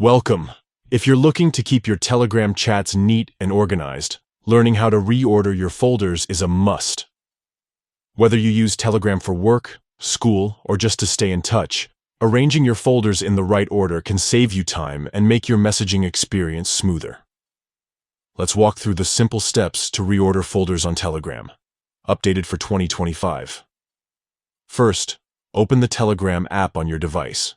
Welcome. If you're looking to keep your Telegram chats neat and organized, learning how to reorder your folders is a must. Whether you use Telegram for work, school, or just to stay in touch, arranging your folders in the right order can save you time and make your messaging experience smoother. Let's walk through the simple steps to reorder folders on Telegram. Updated for 2025. First, open the Telegram app on your device.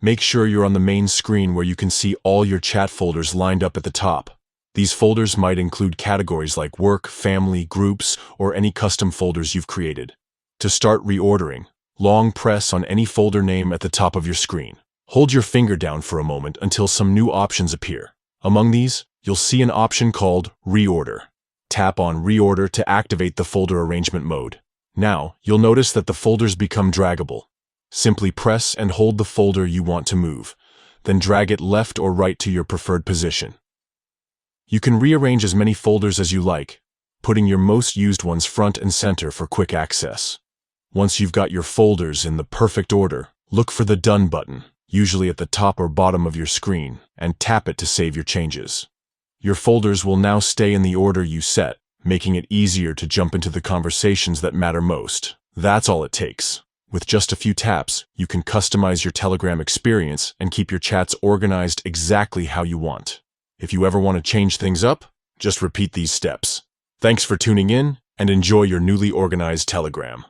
Make sure you're on the main screen where you can see all your chat folders lined up at the top. These folders might include categories like work, family, groups, or any custom folders you've created. To start reordering, long press on any folder name at the top of your screen. Hold your finger down for a moment until some new options appear. Among these, you'll see an option called Reorder. Tap on Reorder to activate the folder arrangement mode. Now, you'll notice that the folders become draggable. Simply press and hold the folder you want to move, then drag it left or right to your preferred position. You can rearrange as many folders as you like, putting your most used ones front and center for quick access. Once you've got your folders in the perfect order, look for the Done button, usually at the top or bottom of your screen, and tap it to save your changes. Your folders will now stay in the order you set, making it easier to jump into the conversations that matter most. That's all it takes. With just a few taps, you can customize your Telegram experience and keep your chats organized exactly how you want. If you ever want to change things up, just repeat these steps. Thanks for tuning in, and enjoy your newly organized Telegram.